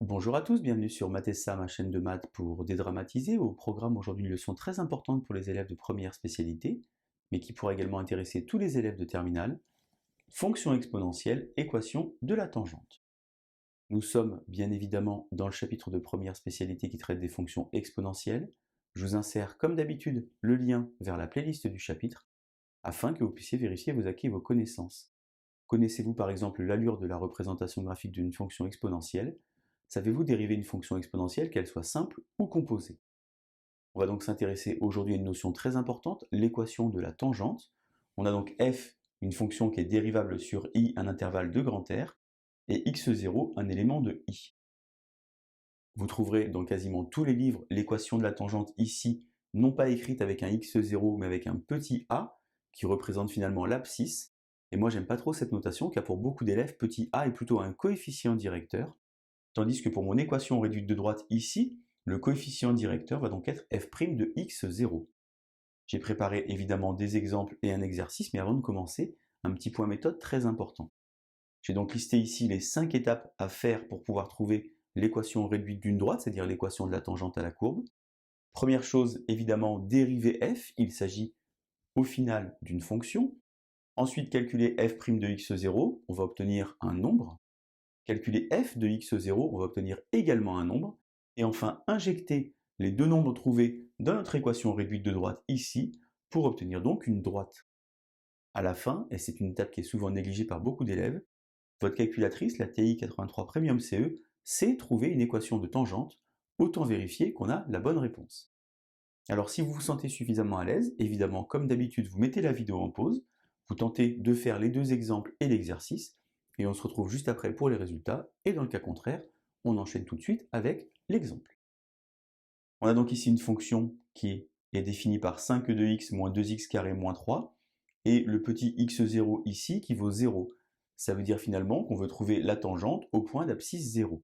Bonjour à tous, bienvenue sur Mathessa, ma chaîne de maths pour dédramatiser. Au programme aujourd'hui une leçon très importante pour les élèves de première spécialité, mais qui pourra également intéresser tous les élèves de terminale. Fonction exponentielle, équation de la tangente. Nous sommes bien évidemment dans le chapitre de première spécialité qui traite des fonctions exponentielles. Je vous insère comme d'habitude le lien vers la playlist du chapitre afin que vous puissiez vérifier vos acquis et vos connaissances. Connaissez-vous par exemple l'allure de la représentation graphique d'une fonction exponentielle? Savez-vous dériver une fonction exponentielle, qu'elle soit simple ou composée? On va donc s'intéresser aujourd'hui à une notion très importante, l'équation de la tangente. On a donc f, une fonction qui est dérivable sur i, un intervalle de grand R, et x0, un élément de i. Vous trouverez dans quasiment tous les livres l'équation de la tangente ici, non pas écrite avec un x0, mais avec un petit a, qui représente finalement l'abscisse. Et moi, j'aime pas trop cette notation, car pour beaucoup d'élèves, petit a est plutôt un coefficient directeur, tandis que pour mon équation réduite de droite ici, le coefficient directeur va donc être f' de x0. J'ai préparé évidemment des exemples et un exercice, mais avant de commencer, un petit point méthode très important. J'ai donc listé ici les 5 étapes à faire pour pouvoir trouver l'équation réduite d'une droite, c'est-à-dire l'équation de la tangente à la courbe. Première chose, évidemment, dériver f, il s'agit au final d'une fonction. Ensuite, calculer f' de x0, on va obtenir un nombre. Calculer f de x0, on va obtenir également un nombre. Et enfin, injecter les deux nombres trouvés dans notre équation réduite de droite ici, pour obtenir donc une droite. À la fin, et c'est une étape qui est souvent négligée par beaucoup d'élèves, votre calculatrice, la TI 83 Premium CE, sait trouver une équation de tangente, autant vérifier qu'on a la bonne réponse. Alors si vous vous sentez suffisamment à l'aise, évidemment comme d'habitude vous mettez la vidéo en pause, vous tentez de faire les deux exemples et l'exercice, et on se retrouve juste après pour les résultats, et dans le cas contraire, on enchaîne tout de suite avec l'exemple. On a donc ici une fonction qui est définie par 5 de x moins 2x carré moins 3, et le petit x0 ici qui vaut 0. Ça veut dire finalement qu'on veut trouver la tangente au point d'abscisse 0.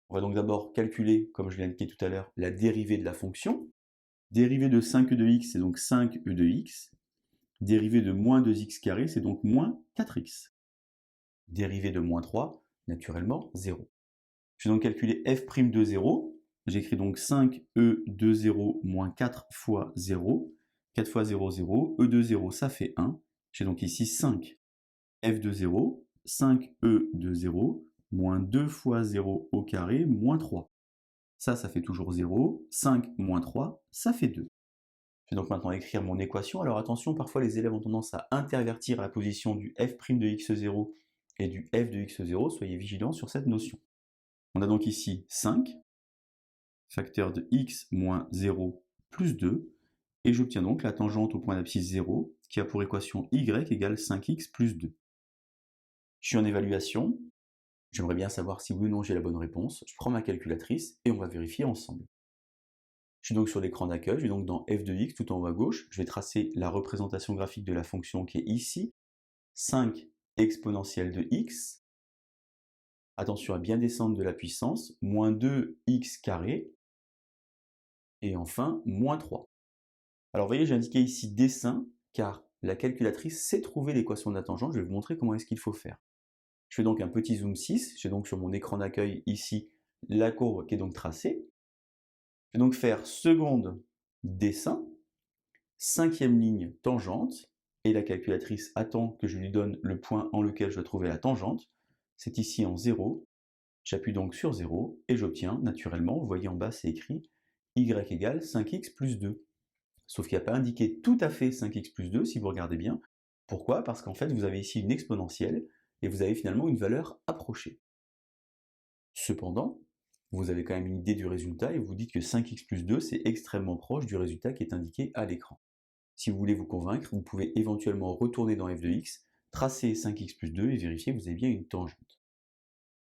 On va donc d'abord calculer, comme je l'ai indiqué tout à l'heure, la dérivée de la fonction. Dérivée de 5 de x, c'est donc 5 de x. Dérivée de moins 2x carré, c'est donc moins 4x. Dérivée de moins 3, naturellement 0. Je vais donc calculer f' de 0. J'écris donc 5e de 0 moins 4 fois 0. 4 fois 0, 0. E de 0, ça fait 1. J'ai donc ici 5 f de 0, 5e de 0, moins 2 fois 0 au carré, moins 3. Ça fait toujours 0. 5 moins 3, ça fait 2. Je vais donc maintenant écrire mon équation. Alors attention, parfois les élèves ont tendance à intervertir la position du f' de x0 et du f de x0. Soyez vigilants sur cette notion. On a donc ici 5, facteur de x moins 0 plus 2, et j'obtiens donc la tangente au point d'abscisse 0, qui a pour équation y égale 5x plus 2. Je suis en évaluation, j'aimerais bien savoir si oui ou non j'ai la bonne réponse. Je prends ma calculatrice et on va vérifier ensemble. Je suis donc sur l'écran d'accueil, je vais donc dans f de x tout en haut à gauche, je vais tracer la représentation graphique de la fonction qui est ici, 5 exponentielle de x, attention à bien descendre de la puissance, moins 2x carré, et enfin, moins 3. Alors vous voyez, j'ai indiqué ici dessin, car la calculatrice sait trouver l'équation de la tangente, je vais vous montrer comment est-ce qu'il faut faire. Je fais donc un petit zoom 6, j'ai donc sur mon écran d'accueil ici la courbe qui est donc tracée. Je vais donc faire seconde dessin, 5e ligne tangente, et la calculatrice attend que je lui donne le point en lequel je dois trouver la tangente. C'est ici en 0. J'appuie donc sur 0 et j'obtiens naturellement, vous voyez en bas c'est écrit y égale 5x plus 2. Sauf qu'il n'y a pas indiqué tout à fait 5x plus 2 si vous regardez bien. Pourquoi? Parce qu'en fait vous avez ici une exponentielle et vous avez finalement une valeur approchée. Cependant, vous avez quand même une idée du résultat et vous dites que 5x plus 2 c'est extrêmement proche du résultat qui est indiqué à l'écran. Si vous voulez vous convaincre, vous pouvez éventuellement retourner dans f de x, tracer 5x plus 2 et vérifier que vous avez bien une tangente.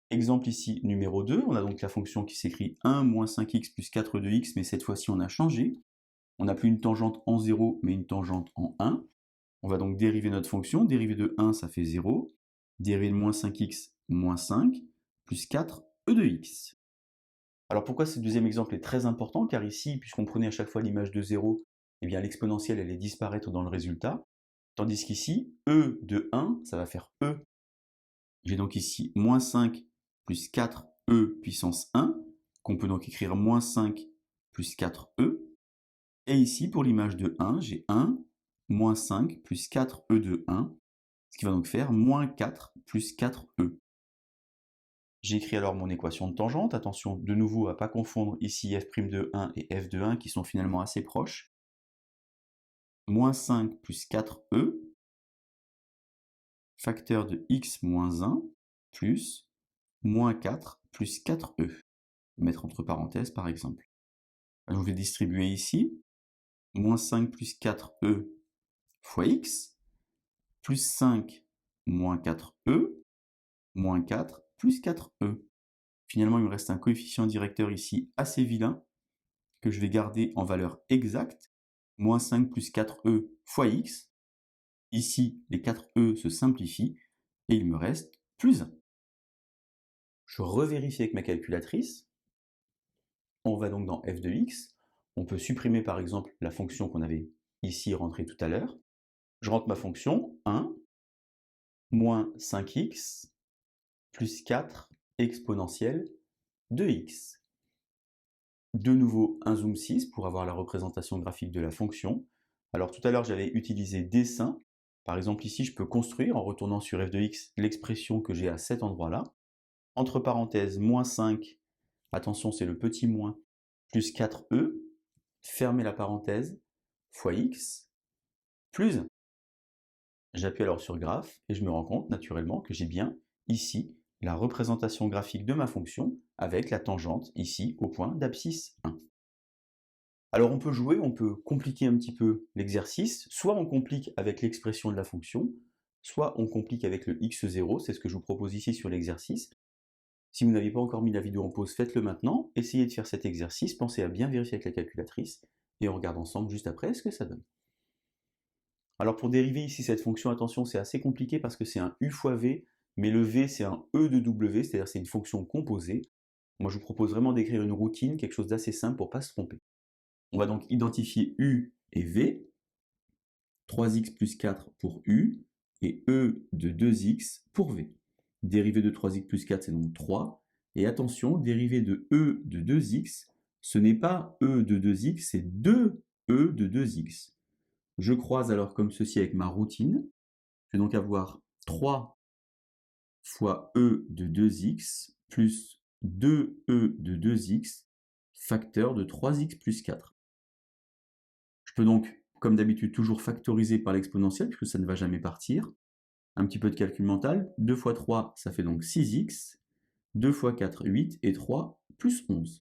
Exemple ici numéro 2, on a donc la fonction qui s'écrit 1 moins 5x plus 4 de x, mais cette fois-ci on a changé. On n'a plus une tangente en 0, mais une tangente en 1. On va donc dériver notre fonction. Dériver de 1, ça fait 0. Dériver de moins 5x, moins 5, plus 4 e de x. Alors pourquoi ce deuxième exemple est très important? Car ici, puisqu'on prenait à chaque fois l'image de 0, eh bien l'exponentielle allait disparaître dans le résultat. Tandis qu'ici, e de 1, ça va faire e. J'ai donc ici moins 5 plus 4 e puissance 1, qu'on peut donc écrire moins 5 plus 4e. Et ici, pour l'image de 1, j'ai 1, moins 5 plus 4e de 1, ce qui va donc faire moins 4 plus 4e. J'écris alors mon équation de tangente. Attention de nouveau à ne pas confondre ici f' de 1 et f de 1 qui sont finalement assez proches. Moins 5 plus 4e, facteur de x moins 1, plus moins 4 plus 4e. Mettre entre parenthèses par exemple. Alors, je vais distribuer ici. Moins 5 plus 4e fois x, plus 5 moins 4e, moins 4 plus 4e. Finalement, il me reste un coefficient directeur ici assez vilain, que je vais garder en valeur exacte, moins 5 plus 4e fois x. Ici, les 4e se simplifient, et il me reste plus 1. Je revérifie avec ma calculatrice. On va donc dans f de x. On peut supprimer par exemple la fonction qu'on avait ici rentrée tout à l'heure. Je rentre ma fonction 1 moins 5x plus 4 exponentielle de x. De nouveau un zoom 6 pour avoir la représentation graphique de la fonction. Alors tout à l'heure j'avais utilisé dessin. Par exemple ici je peux construire en retournant sur f de x l'expression que j'ai à cet endroit-là. Entre parenthèses moins 5, attention c'est le petit moins, plus 4e, fermez la parenthèse, fois x, plus 1. J'appuie alors sur graphe et je me rends compte naturellement que j'ai bien ici la représentation graphique de ma fonction avec la tangente ici au point d'abscisse 1. Alors on peut jouer, on peut compliquer un petit peu l'exercice, soit on complique avec l'expression de la fonction, soit on complique avec le x0, c'est ce que je vous propose ici sur l'exercice. Si vous n'avez pas encore mis la vidéo en pause, faites-le maintenant, essayez de faire cet exercice, pensez à bien vérifier avec la calculatrice, et on regarde ensemble juste après ce que ça donne. Alors pour dériver ici cette fonction, attention, c'est assez compliqué parce que c'est un u fois v, mais le v c'est un e de w, c'est-à-dire c'est une fonction composée. Moi je vous propose vraiment d'écrire une routine, quelque chose d'assez simple pour ne pas se tromper. On va donc identifier u et v, 3x plus 4 pour u, et e de 2x pour v. Dérivée de 3x plus 4 c'est donc 3, et attention, dérivée de e de 2x, ce n'est pas e de 2x, c'est 2e de 2x. Je croise alors comme ceci avec ma routine. Je vais donc avoir 3 fois e de 2x plus 2e de 2x, facteur de 3x plus 4. Je peux donc, comme d'habitude, toujours factoriser par l'exponentielle, puisque ça ne va jamais partir. Un petit peu de calcul mental. 2 fois 3, ça fait donc 6x. 2 fois 4, 8. Et 3, plus 11.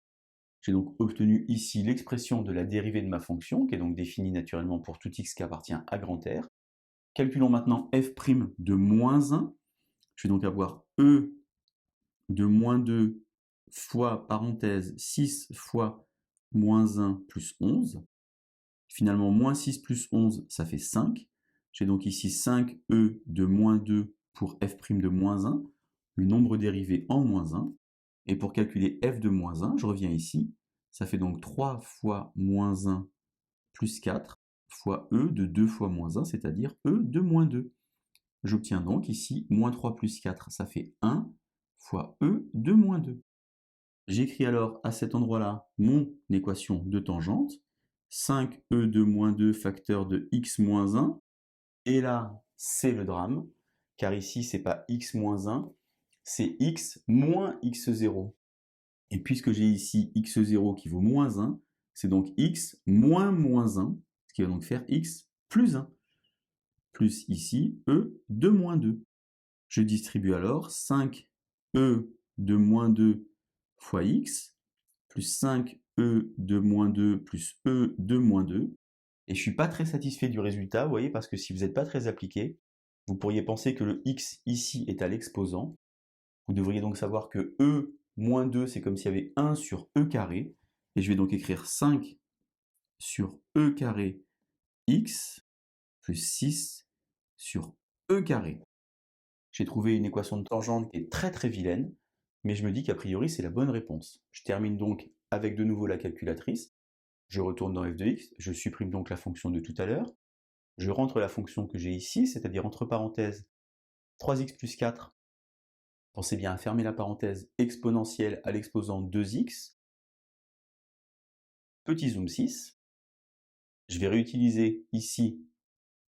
J'ai donc obtenu ici l'expression de la dérivée de ma fonction, qui est donc définie naturellement pour tout x qui appartient à grand R. Calculons maintenant f' de moins 1. Je vais donc avoir e de moins 2 fois, parenthèse, 6 fois moins 1 plus 11. Finalement, moins 6 plus 11, ça fait 5. J'ai donc ici 5e de moins 2 pour f' de moins 1, le nombre dérivé en moins 1. Et pour calculer f de moins 1, je reviens ici. Ça fait donc 3 fois moins 1 plus 4 fois e de 2 fois moins 1, c'est-à-dire e de moins 2. J'obtiens donc ici moins 3 plus 4, ça fait 1 fois e de moins 2. J'écris alors à cet endroit-là mon équation de tangente. 5e de moins 2 facteur de x moins 1. Et là, c'est le drame, car ici, c'est pas x moins 1, c'est x moins x0. Et puisque j'ai ici x0 qui vaut moins 1, c'est donc x moins moins 1, ce qui va donc faire x plus 1. Plus ici, e de moins 2. Je distribue alors 5e de moins 2 fois x, plus 5e de moins 2 plus e de moins 2. Et je ne suis pas très satisfait du résultat, vous voyez, parce que si vous n'êtes pas très appliqué, vous pourriez penser que le x ici est à l'exposant. Vous devriez donc savoir que e moins 2, c'est comme s'il y avait 1 sur e carré. Et je vais donc écrire 5 sur e carré x plus 6 sur e carré. J'ai trouvé une équation de tangente qui est très très vilaine, mais je me dis qu'a priori c'est la bonne réponse. Je termine donc avec de nouveau la calculatrice. Je retourne dans f de x, je supprime donc la fonction de tout à l'heure. Je rentre la fonction que j'ai ici, c'est-à-dire entre parenthèses 3x plus 4 Pensez bien à fermer la parenthèse exponentielle à l'exposant 2x. Petit zoom 6. Je vais réutiliser ici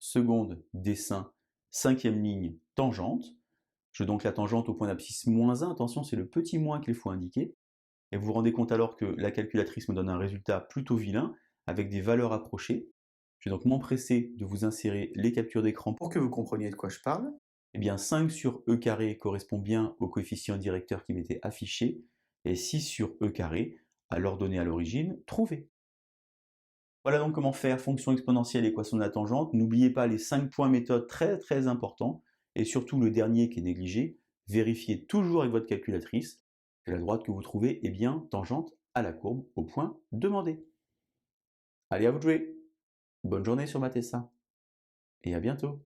seconde, dessin, cinquième ligne, tangente. Je donc la tangente au point d'abscisse moins 1. Attention, c'est le petit moins qu'il faut indiquer. Et vous vous rendez compte alors que la calculatrice me donne un résultat plutôt vilain, avec des valeurs approchées. Je vais donc m'empresser de vous insérer les captures d'écran pour que vous compreniez de quoi je parle. Eh bien 5 sur e carré correspond bien au coefficient directeur qui m'était affiché, et 6 sur e carré à l'ordonnée à l'origine trouvée. Voilà donc comment faire fonction exponentielle, équation de la tangente. N'oubliez pas les 5 points méthode très importants, et surtout le dernier qui est négligé, vérifiez toujours avec votre calculatrice que la droite que vous trouvez est bien tangente à la courbe au point demandé. Allez, à vous de jouer. Bonne journée sur Matessa et à bientôt.